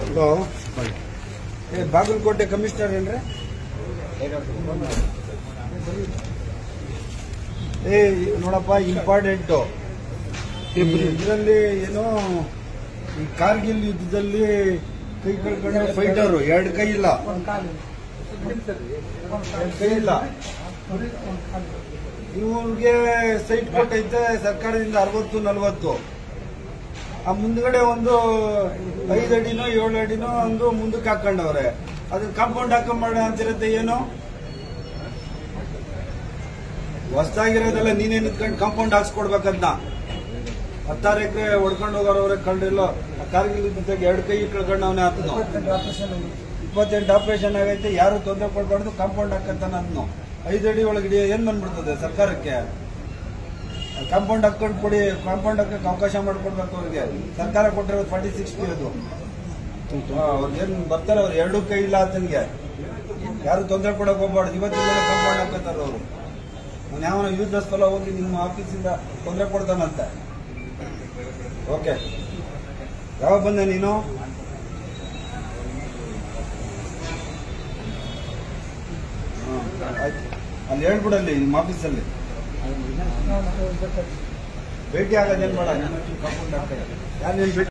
Hello, Bagalkot commissioner ಏನ್ರಿ? ನೋಡಪ್ಪ, important ಇದರಲ್ಲಿ ಏನೋ ಈ ಕಾರ್ಗಿಲ್ ಯುದ್ಧದಲ್ಲಿ ಕೈ ಕಳ್ಕೊಂಡ್ರೆ ಫೈಟರು, ಎರಡು ಕೈ ಇಲ್ಲ, ಇವ್ರಿಗೆ ಸೈಟ್ ಕೊಟ್ಟೈತೆ ಸರ್ಕಾರದಿಂದ 60-40. ಆ ಮುಂದ್ಗಡೆ ಒಂದು 5 ಅಡಿನೋ 7 ಅಡಿನೋ ಒಂದು ಮುಂದಕ್ಕೆ ಹಾಕೊಂಡವ್ರೆ. ಅದನ್ನ ಕಾಂಪೌಂಡ್ ಹಾಕೊಂಡ್ ಅಂತಿರತ್ತೆ. ಏನು ಹೊಸದಾಗಿರೋದೆಲ್ಲ ನೀನೇ ನಿಂತ್ಕೊಂಡು ಕಾಂಪೌಂಡ್ ಹಾಕ್ಸ್ಕೊಡ್ಬೇಕಂತ. 16 ಎಕರೆ ಹೊಡ್ಕೊಂಡು ಹೋಗೋರವ್ರೆ ಕಂಡಿಲ್ಲ. ಕಾರ್ಗಿಲ್ ಯುದ್ಧದಾಗ 2 ಕೈ ಕಳ್ಕೊಂಡವನೇ ಆತನು. 28 ಆಪರೇಷನ್ ಆಗೈತೆ. ಯಾರು ತೊಂದರೆ ಕೊಡ್ಬಾರ್ದು, ಕಾಂಪೌಂಡ್ ಹಾಕಂತಾನ ಅದನ್ನು. 5 ಅಡಿ ಒಳಗಡೆ ಏನ್ ಬಂದ್ಬಿಡ್ತದೆ ಸರ್ಕಾರಕ್ಕೆ? ಕಾಂಪೌಂಡ್ ಹಾಕೊಂಡು ಕೊಡಿ, ಕಾಂಪೌಂಡ್ ಹಾಕಕ್ಕೆ ಅವಕಾಶ ಮಾಡ್ಕೊಡ್ಬೇಕು ಅವ್ರಿಗೆ. ಸರ್ಕಾರ ಕೊಟ್ಟಿರೋದು 40-60 ಅದು. ಅವ್ರಿಗೇನ್ ಬರ್ತಾರೆ, ಅವ್ರು 2 ಕೈ ಇಲ್ಲ ಆತನಿಗೆ. ಯಾರು ತೊಂದರೆ ಕೊಡಕ್ ಹೋಗ್ಬಾರ್ದು. ಇವತ್ತಿಂದ ಕಾಂಪೌಂಡ್ ಹಾಕತ್ತಾರ ಅವರು. ನಾನು ಯಾವನ ಯೂಸ್ಲೆಸ್ ಫಲ ಹೋಗಿ ನಿಮ್ಮ ಆಫೀಸಿಂದ ತೊಂದರೆ ಕೊಡ್ತಾನಂತೆ. ಓಕೆ, ಯಾವಾಗ ಬಂದೆ ನೀನು? ಆಯ್ತು, ಅಲ್ಲಿ ಹೇಳ್ಬಿಡಲ್ಲಿ ನಿಮ್ಮ ಆಫೀಸಲ್ಲಿ ಭೇಟಿ ಆಗೋದೇನ್ ಬೇಡ. ಕಾಂಪೌಂಡ್ ಹಾಕ್ತಾರೆ ಯಾರು ಭೇಟಿ